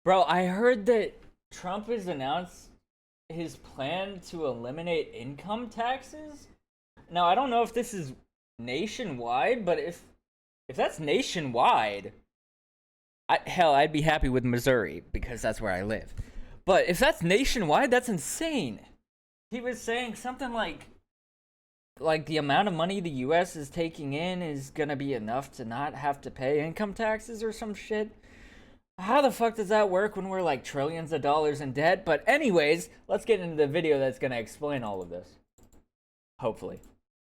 Bro, I heard that Trump has announced his plan to eliminate income taxes. Now, I don't know if this is nationwide, but if that's nationwide, I'd be happy with Missouri because that's where I live. But if that's nationwide, that's insane. He was saying something like the amount of money the US is taking in is going to be enough to not have to pay income taxes or some shit. How the fuck does that work when we're like trillions of dollars in debt? But anyways, let's get into the video that's going to explain all of this. Hopefully.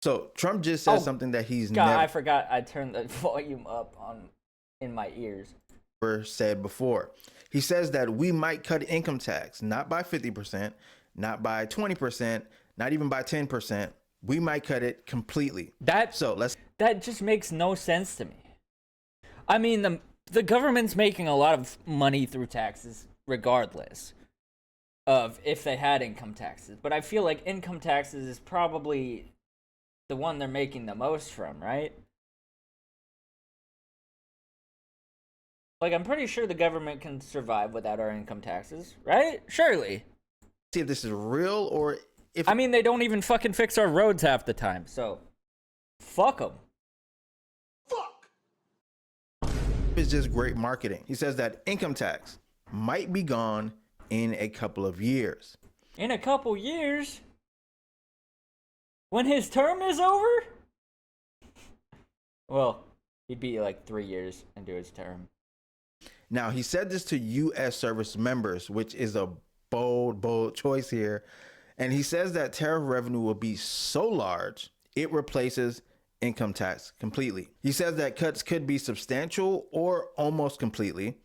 So Trump just said something that he's God, I forgot I turned the volume up on in my ears. Never said before. He says that we might cut income tax, not by 50%, not by 20%, not even by 10%. We might cut it completely. That just makes no sense to me. I mean, the government's making a lot of money through taxes regardless of if they had income taxes. But I feel like income taxes is probably the one they're making the most from, right? Like, I'm pretty sure the government can survive without our income taxes, right? Surely. See if this is real or if... I mean, they don't even fucking fix our roads half the time, so fuck them. It's just great marketing. He says that income tax might be gone in a couple of years. In a couple years? When his term is over? Well, he'd be like 3 years into his term. Now, he said this to U.S. service members, which is a bold choice here. And he says that tariff revenue will be so large, it replaces income tax completely. He says that cuts could be substantial or almost completely.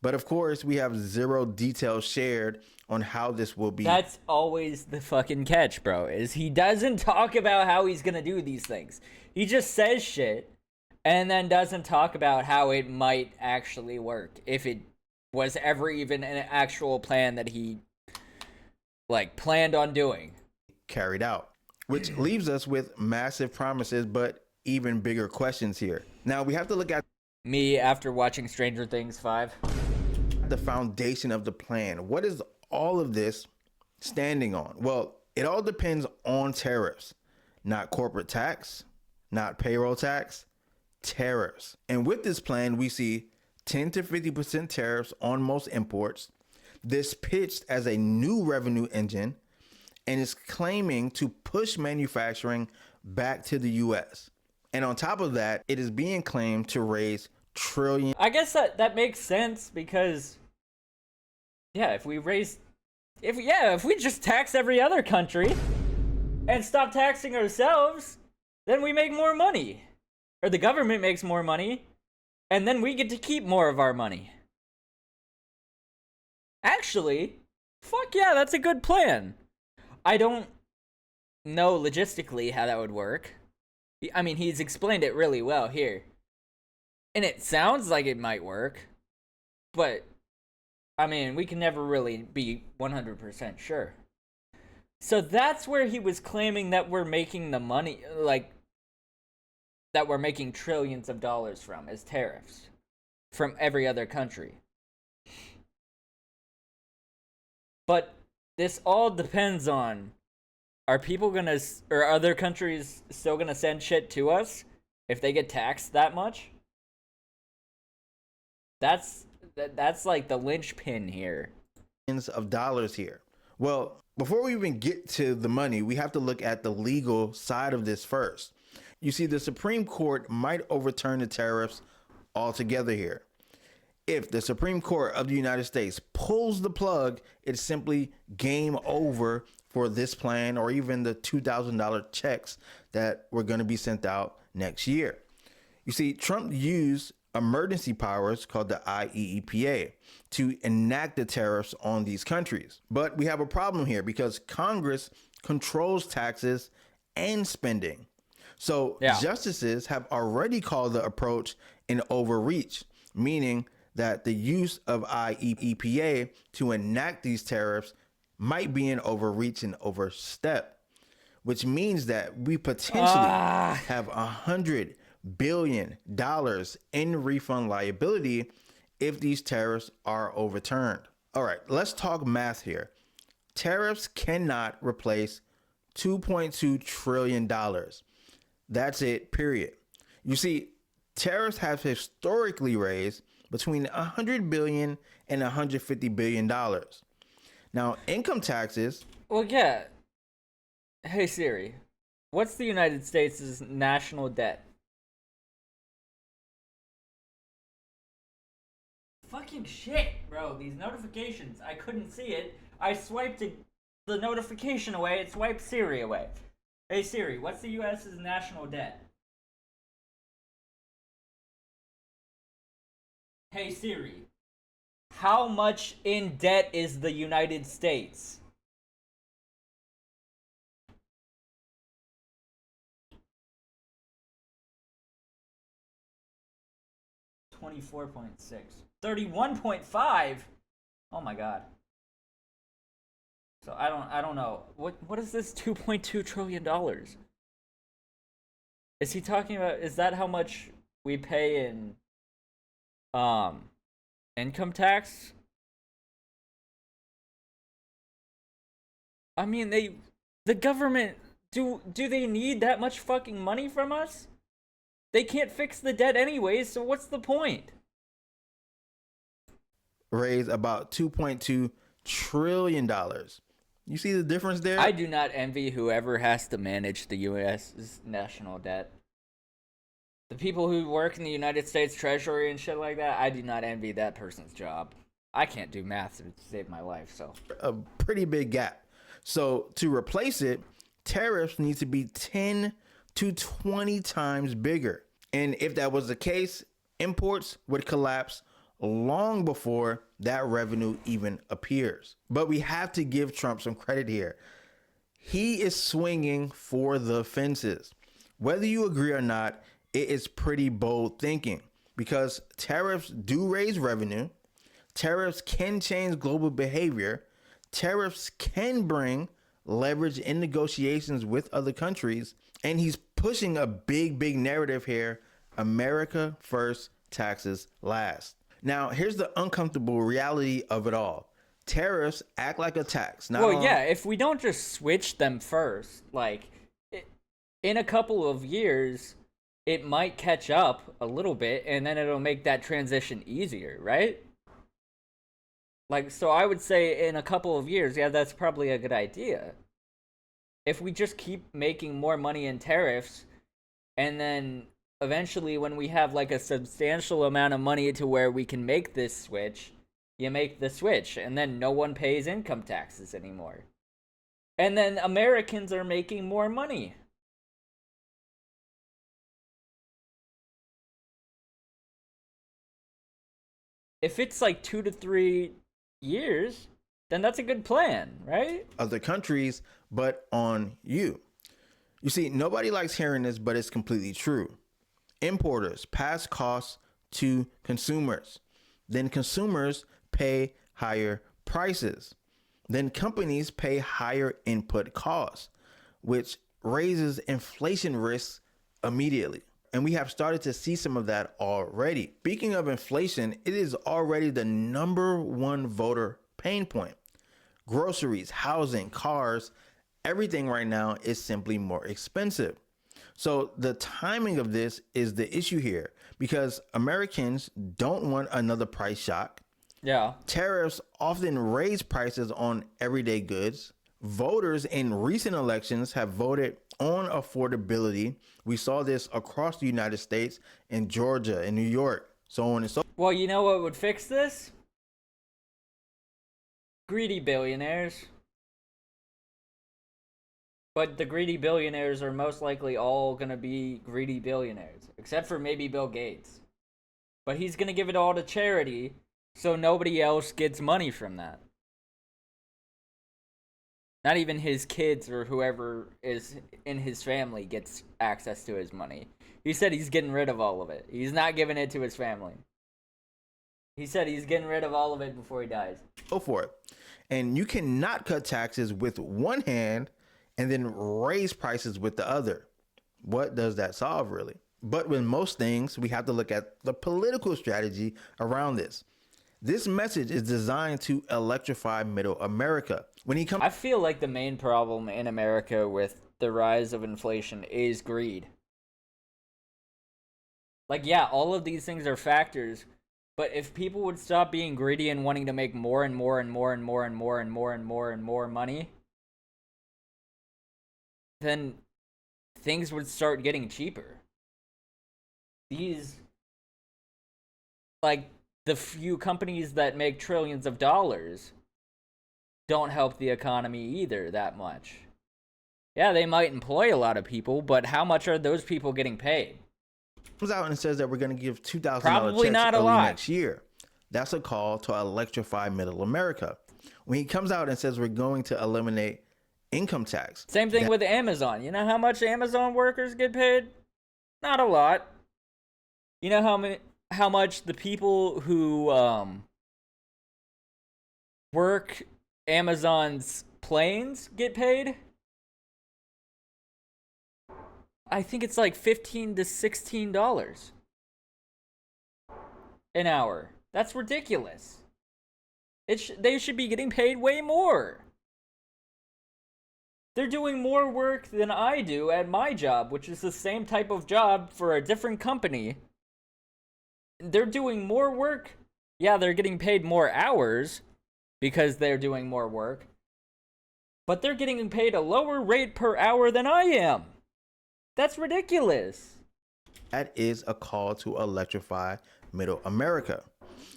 But of course, we have zero details shared on how this will be. That's always the fucking catch, bro, is he doesn't talk about how he's gonna do these things. He just says shit and then doesn't talk about how it might actually work, if it was ever even an actual plan that he like planned on doing. Carried out, which leaves us with massive promises, but even bigger questions here. Now we have to look at me after watching Stranger Things 5. The foundation of the plan. What is all of this standing on? Well, it all depends on tariffs, not corporate tax, not payroll tax, tariffs. And with this plan, we see 10 to 50% tariffs on most imports. This pitched as a new revenue engine and is claiming to push manufacturing back to the US. And on top of that, it is being claimed to raise trillion. I guess that makes sense because if we just tax every other country and stop taxing ourselves, then we make more money. Or the government makes more money, and then we get to keep more of our money. Actually, fuck yeah, that's a good plan. I don't know logistically how that would work. I mean, he's explained it really well here. And it sounds like it might work, but I mean, we can never really be 100% sure. So that's where he was claiming that we're making the money, like, that we're making trillions of dollars from, is tariffs from every other country. But this all depends on, are people gonna, or other countries still gonna send shit to us if they get taxed that much? That's like the linchpin here. Millions of dollars here. Well, before we even get to the money, we have to look at the legal side of this first. You see, the Supreme Court might overturn the tariffs altogether here. If the Supreme Court of the United States pulls the plug, it's simply game over for this plan or even the $2,000 checks that were going to be sent out next year. You see, Trump used emergency powers called the IEEPA to enact the tariffs on these countries. But we have a problem here because Congress controls taxes and spending. So justices have already called the approach an overreach, meaning that the use of IEEPA to enact these tariffs might be an overreach and overstep, which means that we potentially have $100 billion in refund liability if these tariffs are overturned. All right, let's talk math here. Tariffs cannot replace $2.2 trillion. That's it, period. You see, tariffs have historically raised between $100 billion and $150 billion. Now, income taxes. Well, yeah. Hey Siri, what's the United States' national debt? Fucking shit, bro. These notifications. I couldn't see it. I swiped the notification away. It swiped Siri away. Hey Siri, what's the U.S.'s national debt? Hey Siri, how much in debt is the United States? $24.6. 31.5? Oh my god. So I don't know. What is this $2.2 trillion? Is he talking about, is that how much we pay in income tax? I mean, the government, do they need that much fucking money from us? They can't fix the debt anyways, so what's the point? Raise about $2.2 trillion. You see the difference there? I do not envy whoever has to manage the U.S.'s national debt. The people who work in the United States Treasury and shit like that, I do not envy that person's job. I can't do math to save my life, so. A pretty big gap. So to replace it, tariffs need to be 10 to 20 times bigger. And if that was the case, imports would collapse long before that revenue even appears. But we have to give Trump some credit here. He is swinging for the fences. Whether you agree or not, it is pretty bold thinking because tariffs do raise revenue. Tariffs can change global behavior. Tariffs can bring leverage in negotiations with other countries. And he's pushing a big narrative here. America first, taxes last. Now, here's the uncomfortable reality of it all. Tariffs act like a tax. Yeah, if we don't just switch them first, like, in a couple of years, it might catch up a little bit, and then it'll make that transition easier, right? Like, so I would say in a couple of years, yeah, that's probably a good idea. If we just keep making more money in tariffs, and then eventually when we have like a substantial amount of money to where we can make this switch, you make the switch, and then no one pays income taxes anymore. And then Americans are making more money. If it's like 2 to 3 years, then that's a good plan, right? Other countries, but on you. You see, nobody likes hearing this, but it's completely true. Importers pass costs to consumers. Then consumers pay higher prices. Then companies pay higher input costs, which raises inflation risks immediately. And we have started to see some of that already. Speaking of inflation, it is already the #1 voter pain point. Groceries, housing, cars, everything right now is simply more expensive. So the timing of this is the issue here because Americans don't want another price shock. Yeah. Tariffs often raise prices on everyday goods. Voters in recent elections have voted on affordability. We saw this across the United States, in Georgia, in New York, so on and so. Well, you know what would fix this? Greedy billionaires. But the greedy billionaires are most likely all gonna be greedy billionaires, except for maybe Bill Gates. But he's gonna give it all to charity, so nobody else gets money from that. Not even his kids or whoever is in his family gets access to his money. He said he's getting rid of all of it. He's not giving it to his family. He said he's getting rid of all of it before he dies. Go for it. And you cannot cut taxes with one hand and then raise prices with the other. What does that solve, really? But with most things, we have to look at the political strategy around this. This message is designed to electrify middle America. When he comes, I feel like the main problem in America with the rise of inflation is greed. Like, yeah, all of these things are factors, but if people would stop being greedy and wanting to make more and more and more and more and more and more and more and more money, then things would start getting cheaper. These, like, the few companies that make trillions of dollars don't help the economy either that much. Yeah, they might employ a lot of people, but how much are those people getting paid? comes out and says that we're going to give $2,000 Probably checks not a early lot. next year. That's a call to electrify middle America. When he comes out and says we're going to eliminate income tax. Same thing with Amazon. You know how much Amazon workers get paid? Not a lot. You know how much the people who work Amazon's planes get paid? I think it's like $15 to $16 an hour. That's ridiculous. They should be getting paid way more. They're doing more work than I do at my job, which is the same type of job for a different company. They're doing more work. Yeah, they're getting paid more hours because they're doing more work. But they're getting paid a lower rate per hour than I am. That's ridiculous. That is a call to electrify middle America.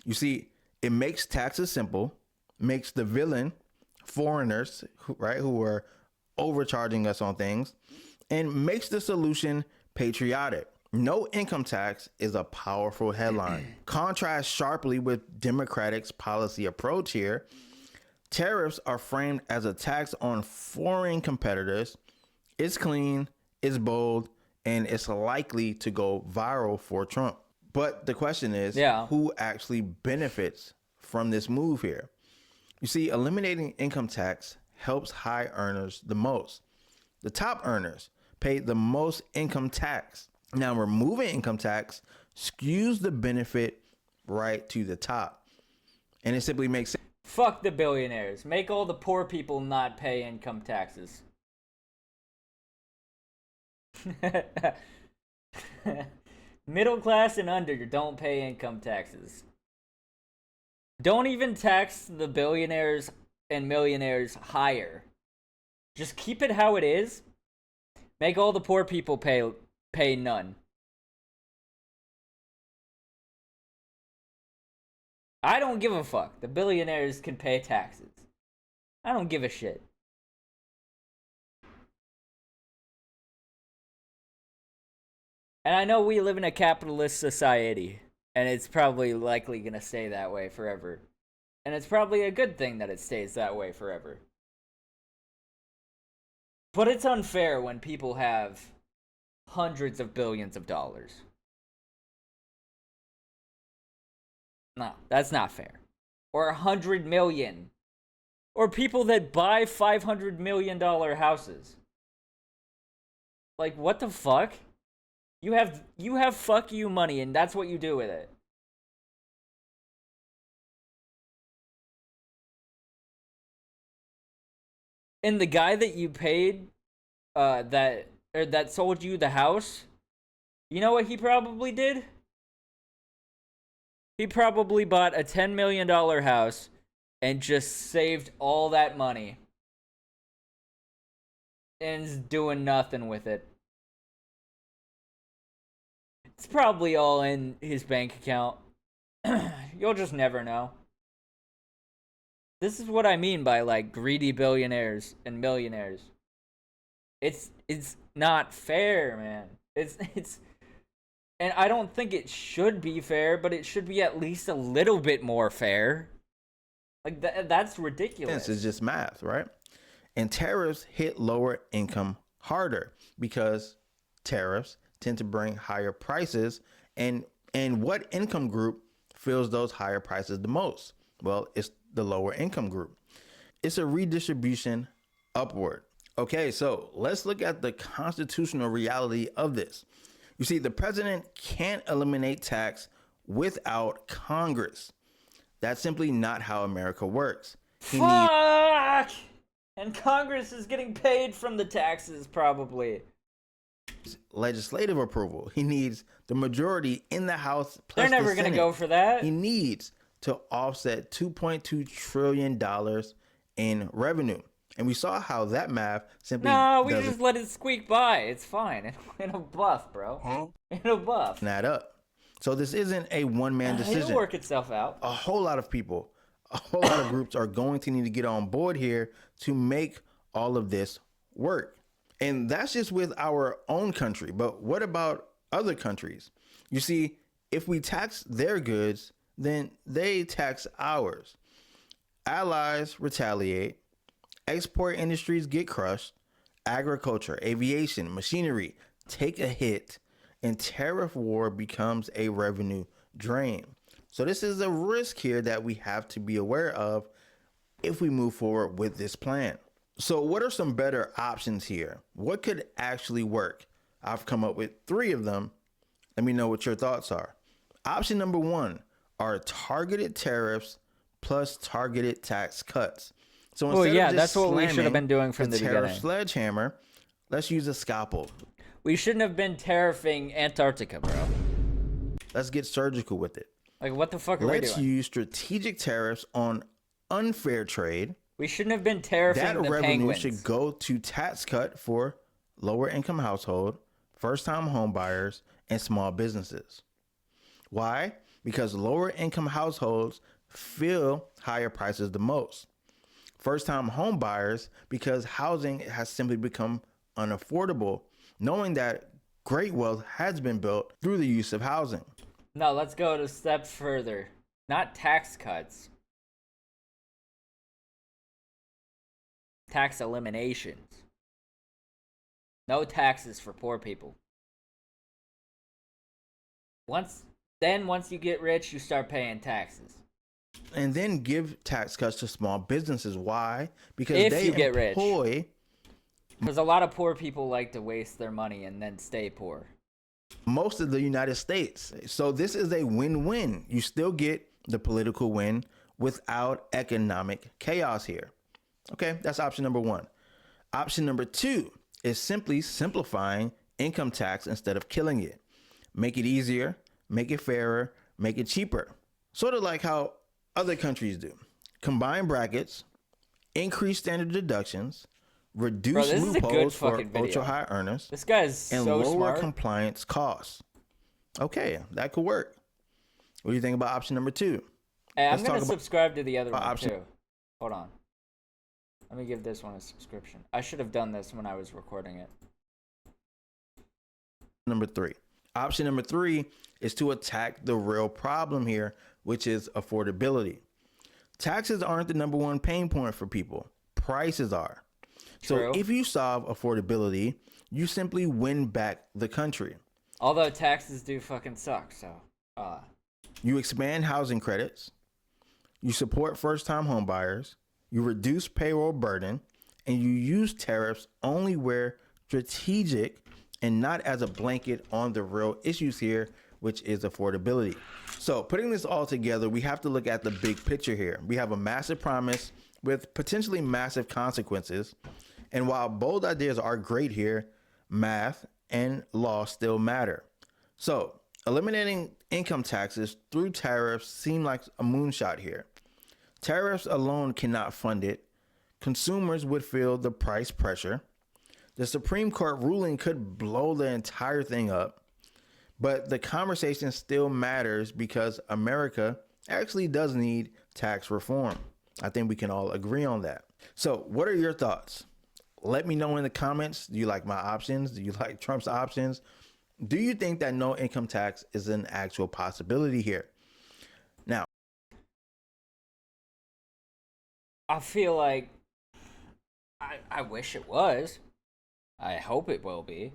You see, it makes taxes simple, makes the villain foreigners, right, who are overcharging us on things, and makes the solution patriotic. No income tax is a powerful headline. Contrast sharply with Democratic's policy approach here. Tariffs are framed as a tax on foreign competitors. It's clean, it's bold, and it's likely to go viral for Trump. But the question is, who actually benefits from this move here? You see, eliminating income tax helps high earners the most. The top earners pay the most income tax. Now, removing income tax skews the benefit right to the top. And it simply makes sense. Fuck the billionaires. Make all the poor people not pay income taxes. Middle class and under don't pay income taxes. Don't even tax the billionaires and millionaires higher. Just keep it how it is. Make all the poor people pay none. I don't give a fuck. The billionaires can pay taxes. I don't give a shit. And I know we live in a capitalist society, and it's probably likely gonna stay that way forever. And it's probably a good thing that it stays that way forever. But it's unfair when people have hundreds of billions of dollars. No, that's not fair. Or 100 million. Or people that buy $500 million houses. Like, what the fuck? You have fuck you money, and that's what you do with it. And the guy that you paid, that sold you the house, you know what he probably did? He probably bought a $10 million house and just saved all that money. And is doing nothing with it. It's probably all in his bank account. You'll just never know. This is what I mean by, like, greedy billionaires and millionaires. It's not fair, man. It's and I don't think it should be fair, but it should be at least a little bit more fair. Like, that's ridiculous. It's just math, right? And tariffs hit lower income harder because tariffs tend to bring higher prices. And what income group feels those higher prices the most? Well, it's the lower income group. It's a redistribution upward. Okay, so let's look at the constitutional reality of this. You see, the president can't eliminate tax without Congress. That's simply not how America works. He needs Fuck! And Congress is getting paid from the taxes, probably. legislative approval. He needs the majority in the House plus They're never the gonna Senate. go for that. He needs to offset $2.2 trillion in revenue. And we saw how that math simply No, we doesn't just let it squeak by. It's fine. It'll buff, bro. It'll buff. add up. So this isn't a one-man decision. It'll work itself out. A whole lot of people, a whole lot of groups are going to need to get on board here to make all of this work. And that's just with our own country. But what about other countries? You see, if we tax their goods, then they tax ours. Allies retaliate. Export industries get crushed. Agriculture, aviation, machinery take a hit. And tariff war becomes a revenue drain. So this is a risk here that we have to be aware of if we move forward with this plan. So what are some better options here? What could actually work? I've come up with 3 of them. Let me know what your thoughts are. Option number 1 are targeted tariffs plus targeted tax cuts. So Well, instead yeah, of just that's what we should have been doing from the tariff beginning. sledgehammer, let's use a scalpel. We shouldn't have been tariffing Antarctica, bro. Let's get surgical with it. Like, what the fuck are we Let's doing? use strategic tariffs on unfair trade. We shouldn't have been tariffing That the revenue penguins. should go to tax cut for lower income household, first time home buyers, and small businesses. Why? Because lower income households feel higher prices the most. First time home buyers, because housing has simply become unaffordable, knowing that great wealth has been built through the use of housing. No, let's go a step further. Not tax cuts. Tax eliminations. No taxes for poor people. Once you get rich, you start paying taxes. And then give tax cuts to small businesses. Why? Because If they you get rich. employ Because a lot of poor people like to waste their money and then stay poor. most of the United States. So this is a win-win. You still get the political win without economic chaos here. Okay, that's option number 1. Option number 2 is simply simplifying income tax instead of killing it. Make it easier, make it fairer, make it cheaper. Sort of like how other countries do. Combine brackets, increase standard deductions, reduce this is a good loopholes for fucking video. ultra high earners, This guy's and so lower smart. compliance costs. Okay, that could work. What do you think about option number 2? Hey, I'm Let's gonna talk about subscribe to the other one option- too. Hold on. Let me give this one a subscription. I should have done this when I was recording it. Number 3. Option number 3 is to attack the real problem here, which is affordability. Taxes aren't the number 1 pain point for people. Prices are. True. So if you solve affordability, you simply win back the country. Although taxes do fucking suck, so You expand housing credits, you support first-time home buyers, you reduce payroll burden, and you use tariffs only where strategic and not as a blanket on the real issues here, which is affordability. So putting this all together, we have to look at the big picture here. We have a massive promise with potentially massive consequences. And while bold ideas are great here, math and law still matter. So eliminating income taxes through tariffs seem like a moonshot here. Tariffs alone cannot fund it. Consumers would feel the price pressure. The Supreme Court ruling could blow the entire thing up. But the conversation still matters because America actually does need tax reform. I think we can all agree on that. So what are your thoughts? Let me know in the comments. Do you like my options? Do you like Trump's options? Do you think that no income tax is an actual possibility here? Now, I feel like I wish it was. I hope it will be.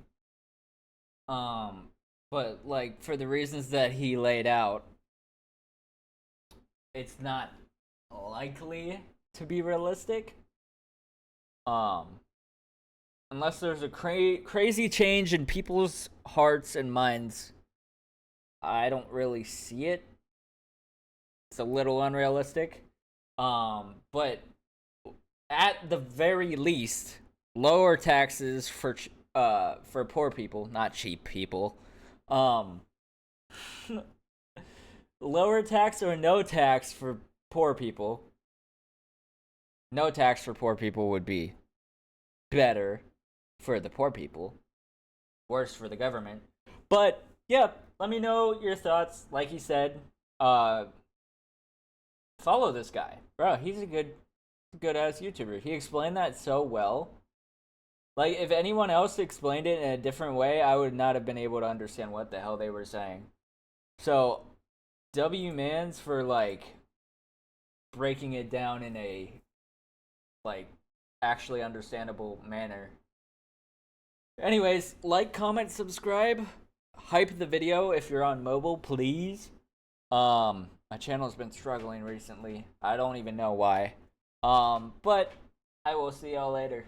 But like for the reasons that he laid out, it's not likely to be realistic. Unless there's a crazy change in people's hearts and minds, I don't really see it. It's a little unrealistic. But at the very least, lower taxes for poor people, not cheap people. Lower tax or no tax for poor people. No tax for poor people would be better for the poor people. Worse for the government. But yeah, let me know your thoughts. Like he said, follow this guy, bro. He's a good ass YouTuber. He explained that so well. Like, if anyone else explained it in a different way, I would not have been able to understand what the hell they were saying. So, W Mans for like breaking it down in a like actually understandable manner. Anyways, like, comment, subscribe, hype the video if you're on mobile, please. My channel's been struggling recently. I don't even know why. But I will see y'all later.